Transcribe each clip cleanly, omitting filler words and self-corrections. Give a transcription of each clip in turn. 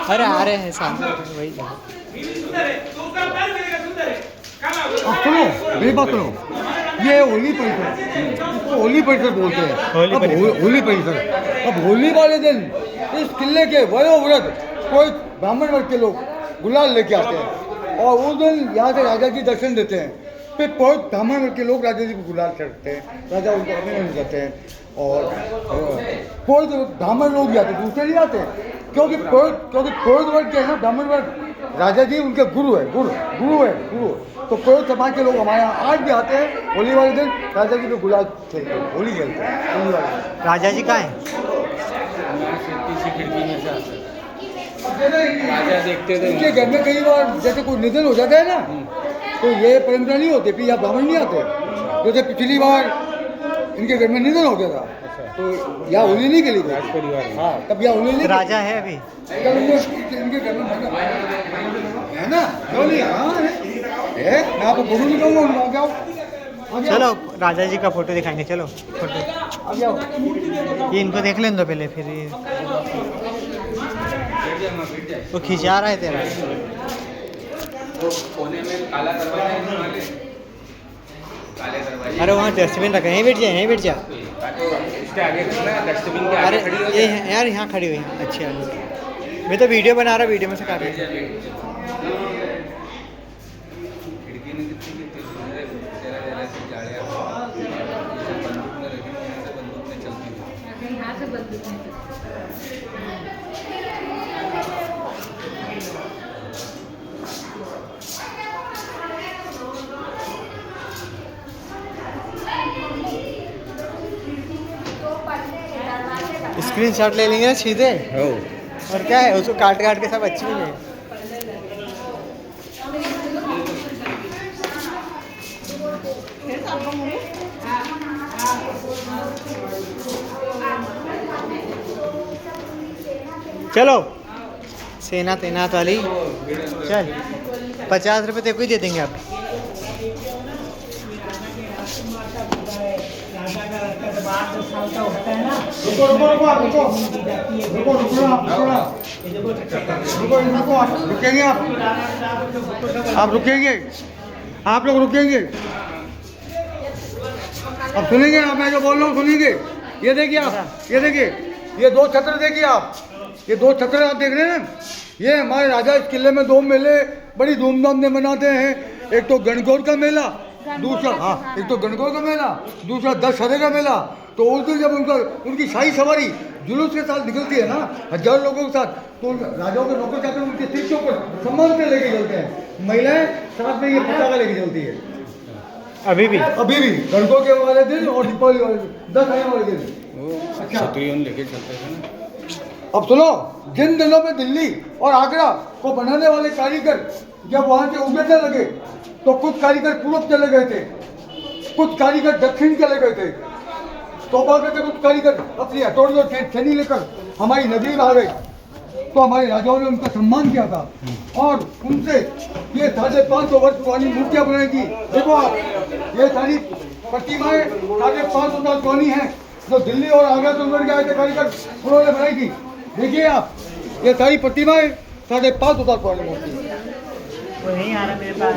अरे आ रहे हैं सामने वही सुनो मेरी बात सुनो, ये होली परिसर, इसको होली परिसर बोलते हैं। अब होली परिसर, अब होली वाले दिन इस किले के वयोवृद्ध कोई ब्राह्मण वर्ग के लोग गुलाल लेके आते हैं और उस दिन यहाँ से राजा जी दर्शन देते हैं। फिर बहुत ब्राह्मण वर्ग के लोग राजा जी को गुलाल चढ़ते हैं, राजा उनको अभिनंदन करते हैं। और कोई तो ब्राह्मण लोग भी आते हैं, दूसरे नहीं आते, क्योंकि पुरोहित वर्ग के है ना, ब्राह्मण वर्ग, राजा जी उनके गुरु है, गुरु है। तो पुरोहित समाज के लोग हमारे यहाँ आज भी आते हैं, होली वाले दिन राजा जी को गुलाल खेलते हैं, होली खेलते हैं होली वाले दिन। राजा जी कहाँ हैं? राजा देखते थे इनके घर में कई बार जैसे कोई निधन हो जाता है ना, तो ये परंपरा नहीं होती, फिर यहाँ ब्राह्मण नहीं आते। जैसे पिछली बार इनके घर में निधन हो गया था, तो यहाँ होली नहीं खेली थी परिवार। हाँ, तब यहाँ होली नहीं। राजा है अभी इनके घर में है ना, क्यों नहीं? हाँ है, मैं आपको गुरु नहीं कहूँगा, उनको आ जाओ। चलो राजा जी का फोटो दिखाएंगे, चलो फोटो आ जाओ। ये इनको देख लें दो पहले, फिर ये वो खिंचा रहा है तेरा। अरे वहाँ डस्टबिन रखा है, यहीं बैठ जा, यहीं बैठ जा। अरे ये यार यहाँ खड़ी हुई, अच्छा मैं तो वीडियो बना रहा, वीडियो में से काट रही। स्क्रीनशॉट ले लेंगे ना सीधे, और क्या है उसको काट काट के सब अच्छी भी है। चलो सेना तैनात वाली, चल 50 रुपये तेरे को ही दे देंगे आप। रुकेंगे आप रुकेंगे, आप लोग रुकेंगे। अब सुनेंगे ना, मैं जो बोल रहा हूँ सुनेंगे। ये देखिए आप, ये देखिए, ये दो छत्र देखिए आप, ये दो छत्र आप देख रहे हैं ना, ये हमारे राजा इस किले में दो मेले बड़ी धूमधाम से मनाते हैं। एक तो गणगौर का मेला, दूसरा एक तो गणगौर का मेला, दूसरा दशहरे का मेला। तो उस दिन जब उनकी शाही सवारी जुलूस के साथ निकलती है ना, 1000 लोगों के साथ, तो राजाओं के नौकर जाकर उनके सिर के ऊपर सम्मान से लेके चलते हैं। महिलाएं साथ में ये पताका लेके चलती है, अभी भी गणगौर के वाले दिन और दीपावली वाले दिन, 10 वाले दिन। अच्छा लेके चलते हैं ना। अब सुनो, जिन दिनों में दिल्ली और आगरा को बनाने वाले कारीगर जब वहाँ से उगने लगे, तो कुछ कारीगर पूर्व चले गए थे, कुछ कारीगर दक्षिण चले गए थे। तो कुछ कारीगर अपनी हथौड़ी और छेनी लेकर हमारी नगरी में आ गए। तो हमारे राजाओं ने उनका सम्मान किया था और उनसे ये 550 वर्ष पुरानी मूर्तियाँ बनाई थी। देखो आप, ये सारी प्रतिमाएं 550 साल पुरानी हैं, जो दिल्ली और आगरा से उमड़ के आए थे कारीगर, उन्होंने बनाई थी। देखिए आप, ये सारी प्रतिमाएं 550 साल पुरानी मूर्ति है। वो नहीं आ रहा मेरे पास।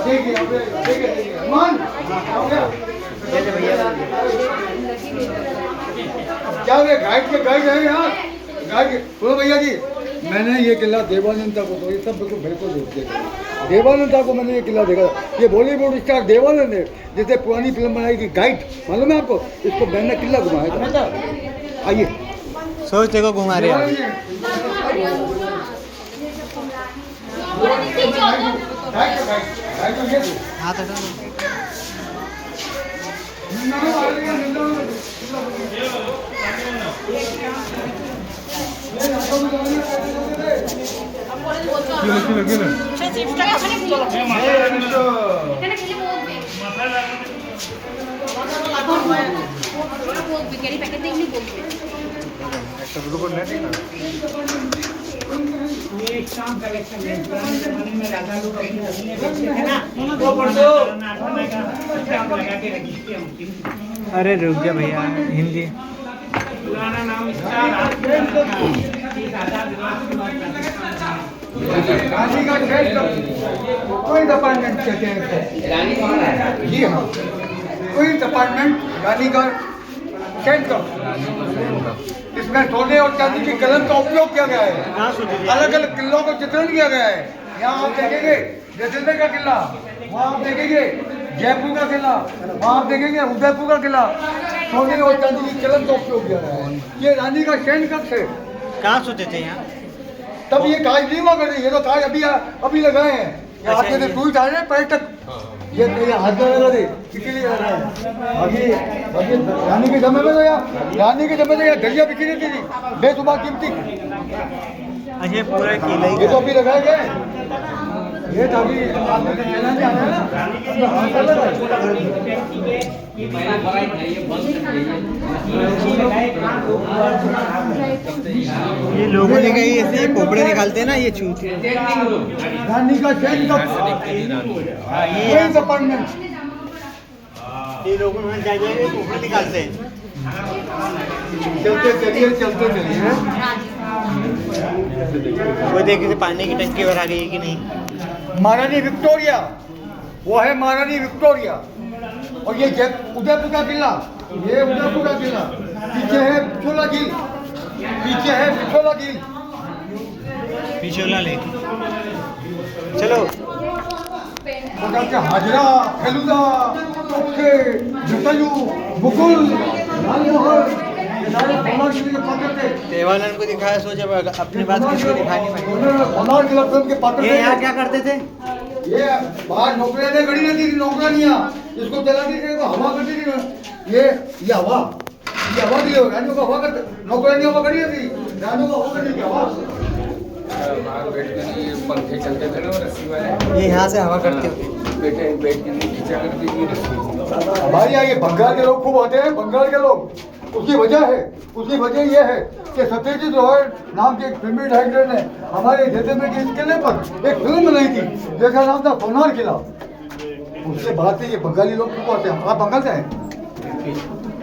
देखिए हनुमान क्या वे गाइड है यहाँ, गाइड। बोलो भैया जी, मैंने ये किला देवानंदा को, तो ये सब बिल्कुल बिल्कुल जोड़ दिया। देवानंदा को मैंने ये किला देखा, ये बॉलीवुड स्टार देवानंद है, जिसने पुरानी फिल्म बनाई थी गाइड, मालूम है आपको? इसको मैंने किला घुमाया था। आइए सोच देखो घुमा रहे हैं। हाँ तो एक शाम कलेक्शन है, पुराने जमाने में राजा लोग अपनी रखने बेचते थे ना, वो लगा के रखी थी हम। अरे रुक जा भैया, हिंदी। पुराना नाम इसका रानी का शेड कोई डिपार्टमेंट कहते हैं इसको। जी हाँ, कोई डिपार्टमेंट रानी का शेड का। इसमें सोने और चांदी की कलम का उपयोग किया गया है। अलग अलग किलों को चित्रण किया गया है। यहाँ आप देखेंगे जैसलमेर का किला, वहाँ आप देखेंगे जयपुर का किला, वहाँ आप देखेंगे उदयपुर का किला। सोने और चांदी की कलम का उपयोग किया गया है। ये रानी का शेड कब से? कहाँ सोते थे यहाँ? तब ये काज नहीं हुआ करते, ये तो काज अभी लगाए हैं। ये आपके तो टूरिस्ट आ रहे हैं पर्यटक, ये हाथ में लगा दे इसीलिए आ रहे हैं। अभी रानी के समय में तो यार दरिया बिखरी रहती थी बेसुमार कीमती। अच्छा, पूरा किला ही ये तो अभी लगाए गए, ये तो अभी आपने तो चला नहीं आ रहा है ना, हाथ में लगा है। ये लोगों ने कही ऐसे पोपड़े निकालते हैं ना, ये छूट रानी का शेड कब? ये डिपार्टमेंट ये लोगों में जा जाए पोपड़े निकालते हैं। चलते चलिए वो देखे थे पानी की टंकी भरा गई कि नहीं। महारानी विक्टोरिया, वो है महारानी विक्टोरिया। और ये उदयपुर का किला, ये उदयपुर का किला। पीछे है पिछोला झील, पीछे है पिछोला झील। पिछोला लेक। चलो हाजरा, फेलुदा, टोपके, जटायु, मुकुल, लालमोहर, ये सारे भगवान के पात्र थे। देवानंद को दिखाया, सोचा अपनी बात किसी को दिखानी पड़ी। भगवान के फिल्म के पात्र ये थे। यहाँ क्या करते थे? ये बाहर नौकरियां नहीं खड़ी रहती थी, नौकरानियां इसको चलाती थी तो हवा करती थी ना। ये हवा की रानियों को हवा करते, नौकरानियों को खड़ी रहती, रानियों को हवा करती थी हवा। बाहर बैठ के नहीं, ये पंखे चलते थे ना रस्सी वाले, ये यहाँ से हवा करते हो। बैठ के नहीं खींचा करती थी रस्सी। हमारे यहाँ ये बंगाल के लोग खूब आते हैं, बंगाल के लोग। उसकी वजह ये है कि सत्यजीत रॉय नाम के एक फिल्मी डायरेक्टर ने हमारे जैसलमेर के इस किले पर एक फिल्म बनाई थी जिसका नाम था सोनार किला। उसके बाद से ये बंगाली लोग खूब आते हैं। आप बंगाल से हैं?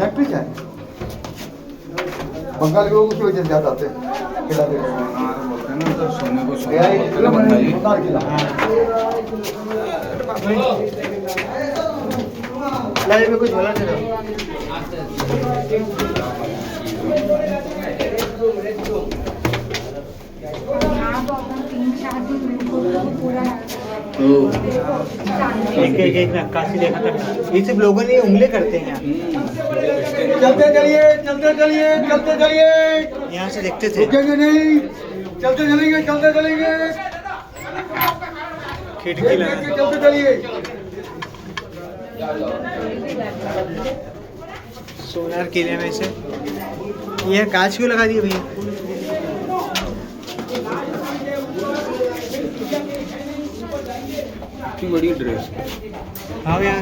एमपी से हैं? बंगाल के लोग उसकी वजह से ज्यादा आते हैं किला देखने। बोलते हैं ना तो सोने को फिल्म बनाई सोनार किला। लाइव में कुछ बोला चलो। एक नक्काशी देखा करना, ये सब लोगों ने उंगली करते हैं यहाँ। चलते चलिए यहाँ से देखते थे। रुकेंगे नहीं, चलते चलेंगे खिड़की लगा। चलते चलिए। सोनार किले में से यह कांच क्यों लगा दिए भैया? इतनी बड़ी ड्रेस। हाँ यार,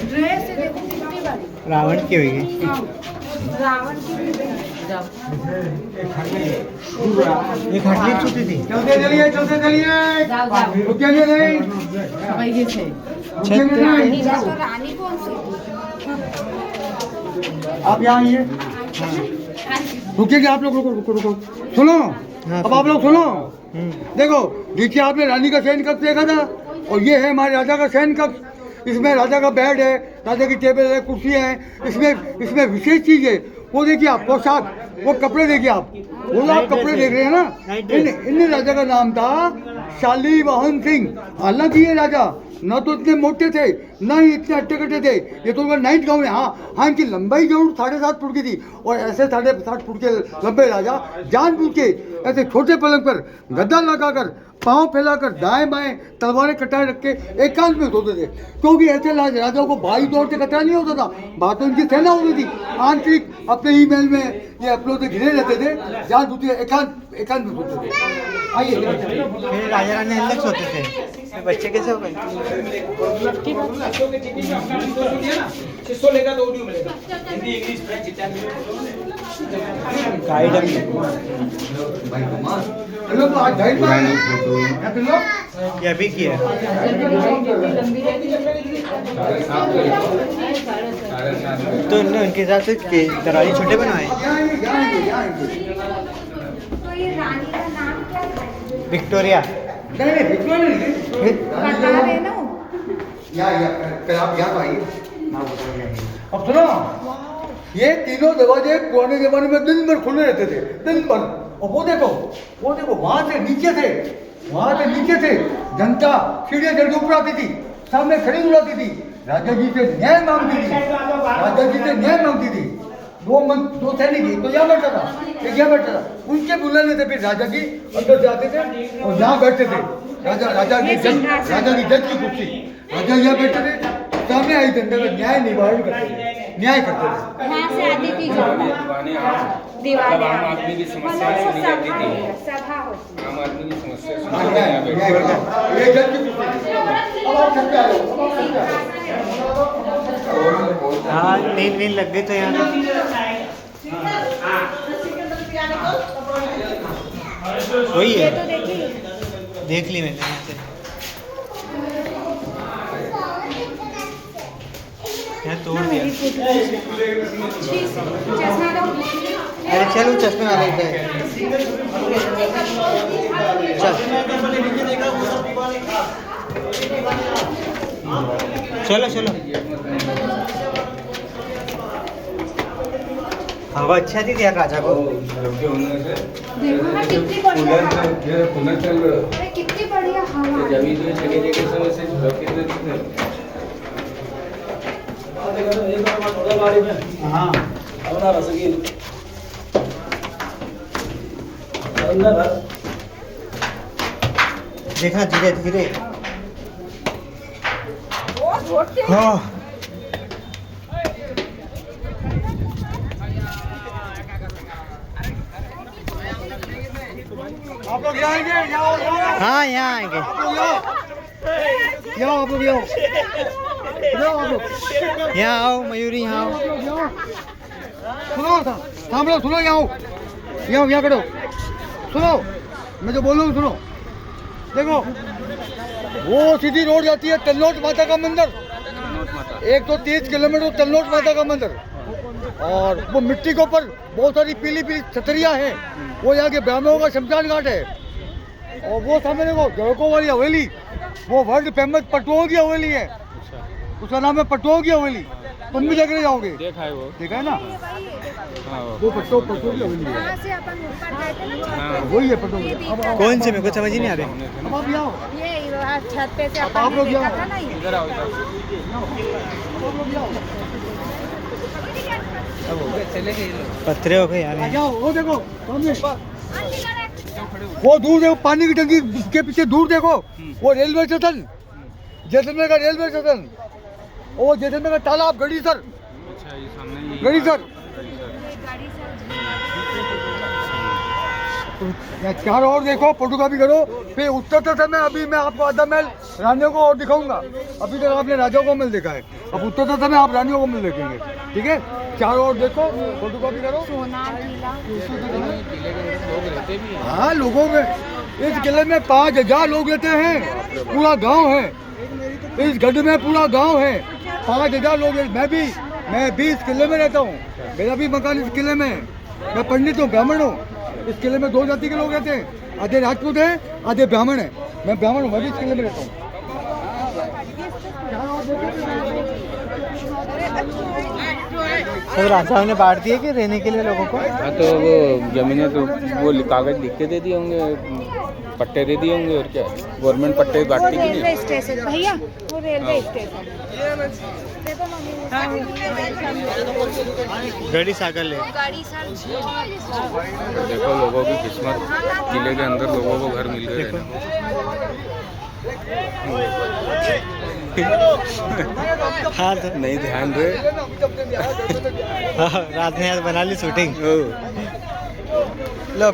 ड्रेस है देखो कितनी बड़ी। रावण की होगी। हाँ, रावण की भी ये खटली छूटी थी। चलते चलिए रुकेंगे नहीं, रुकेंगे नहीं। तो रानी कौन सी? आप यहाँ आइए, रुकेंगे आप लोग। रुको सुनो। अब आप लोग सुनो। देखो नीचे आपने रानी का सैन कक्ष देखा था, और ये है हमारे राजा का सैन कक्ष। इसमें राजा का बेड है, राजा की टेबल है, कुर्सियाँ हैं। इसमें विशेष चीज़ है, वो देखिए आप पोशाक, वो कपड़े देखिए आप, वो जो आप कपड़े देख रहे हैं ना, इन राजा का नाम था शालीवाहन सिंह। हालांकि ये राजा न तो इतने मोटे थे, न ही इतने अट्टे कट्टे थे। ये तो उनका नाइट गाउन है। हाँ, इनकी लंबाई जरूर 7.5 फुट की थी। और ऐसे 7.5 फुट के लंबे राजा जानबूझ के ऐसे छोटे पलंग पर गद्दा लगाकर, पाँव फैलाकर, दाएं बाएं तलवारें कटाए रख के एकांत में सोते थे। क्योंकि ऐसे राजाओं को बाहरी तौर से खतरा नहीं होता था, बातों इनकी सेना होती थी। आंतरिक अपने ही महल में ये अपनों से घिरे रहते थे, जानबूझ के एकांत में सोते थे। आइए, फिर राजा रानी अलग सोते थे, बच्चे कैसे हो गए? 600 लेगा तो ऑडियो मिलेगा, हिंदी इंग्लिश फ्रेंच इटालियन। काई डमी भाई कमाल चलो तो आज ढाई पुरानी फोटो क्या तुम लोग ये अभी की है। साढ़े सात तो इनके हिसाब से दरवाजे छोटे बनवाए। यहाँ तो ये रानी का नाम क्या है? विक्टोरिया। नहीं बिल्कुल नहीं बता रहे ना वो। यहाँ कल आप यहाँ तो आइए अब सुनो ये तीनों दरवाजे पुराने जमाने में दिन भर खुले रहते थे दिन भर और वो देखो वहां से नीचे थे जनता सीढ़ियां चढ़ के ऊपर आती थी सामने खड़ी उड़ाती थी राजा जी से न्याय मांगती थी दो सैनिक एक तो यहाँ बैठा था एक यहाँ बैठा था उनके बुलाने थे फिर राजा जी अंदर से आते थे और यहाँ बैठते थे राजा की जज की कुर्सी राजा यहाँ बैठे थे सामने आई जनता का न्याय निवारण करते थे यहाँ से आती थी जनता दीवार आम आदमी की समस्या सुनी जाती थी सभा होती। आम आदमी की समस्या सुनी हाँ, जाती थी यहाँ बैठ ये जज की कुर्सी अब आप छत पे आ जाओ हाँ नींद लग गई तो यहाँ वही ये है। तो देखिए देख ली मैंने यहाँ से। यहाँ तोड़ दिया। चश्मा दो। अरे चलो चश्मे वाले पे चल चलो हवा अच्छा थी क्या राजा को। रब्बे होने से देखो ना कितनी बढ़िया हवा। कूलर चल रहा है अरे कितनी बढ़िया हवा। जमीन में चले जाने के समय से झुलके देते थे हाँ देखा धीरे धीरे। हाँ आप लोग यहाँ आएंगे हाँ यहाँ आएंगे। आप लोग यहाँ यहाँ आओ मयूरी यहाँ आओ। सुनो यहाँ करो सुनो मैं जो बोल रहा हूँ सुनो देखो वो सीधी रोड जाती है तलनोट माता का मंदिर 130 किलोमीटर तलनोट माता का मंदिर और वो मिट्टी के ऊपर बहुत सारी पीली पीली छतरियाँ हैं वो यहाँ के ब्राह्मणों का शमशान घाट है और वो सामने देखो जड़कों वाली हवेली वो वर्ल्ड फेमस पटुओं की हवेली है उसका नाम है पटुओं की हवेली तुम भी देखने जाओगे देखा है वो देखा है ना हाँ वो पटुओं की हवेली है यहाँ से अपन ऊपर बैठे ना वही है पटुओं की कौन से मेरे को समझ ही नहीं आ रहे। अब आप यहाँ ये छत पे से आप अपन लोग ने देखा जाओ। था ना ये। इधर आओ इधर चले गए पत्थरे हो गए यार। जाओ वो देखो सामने वो दूर देखो पानी की टंकी के पीछे दूर देखो वो रेलवे स्टेशन जैसलमेर का रेलवे स्टेशन और वो जैसलमेर का तालाब गढ़ीसर अच्छा ये सामने ये गढ़ीसर या चार और देखो फोटोकॉपी करो फिर उत्तर समय अभी मैं आपको आधा महल रानियों को और दिखाऊंगा अभी तक आपने राजाओं को महल देखा है अब उत्तर समय आप रानियों को महल देखेंगे ठीक है चार और देखो फोटोकॉपी करो सोनार किला। किले के लोग रहते भी हैं हाँ लोगों में इस किले में 5000 लोग रहते हैं पूरा गांव है इस गढ़ में पूरा गांव है 5000 लोग मैं भी इस किले में रहता हूँ मेरा भी मकान इस किले में है मैं पंडित हूँ ब्राह्मण हूँ इस किले में 2 जाति के लोग रहते हैं आधे राजपूत हैं आधे ब्राह्मण हैं मैं ब्राह्मण हूँ मैं भी इस किले में रहता हूँ सब राजाओं ने बांट दिए कि रहने के लिए लोगों को। हाँ तो वो जमीनें तो वो कागज लिख के दे दिए होंगे पट्टे दे दिए होंगे और क्या गवर्नमेंट पट्टे वो बांटती कि रेलवे नहीं स्टेशन भैया वो रेलवे स्टेशन देखो मम्मी गड़ी सागर ले। गाड़ी सर देखो लोगों की किस्मत किले के अंदर लोगों को घर मिल गए रहने हाँ तो नहीं ध्यान रहे हाँ, रात में यार बना ली शूटिंग। ओ,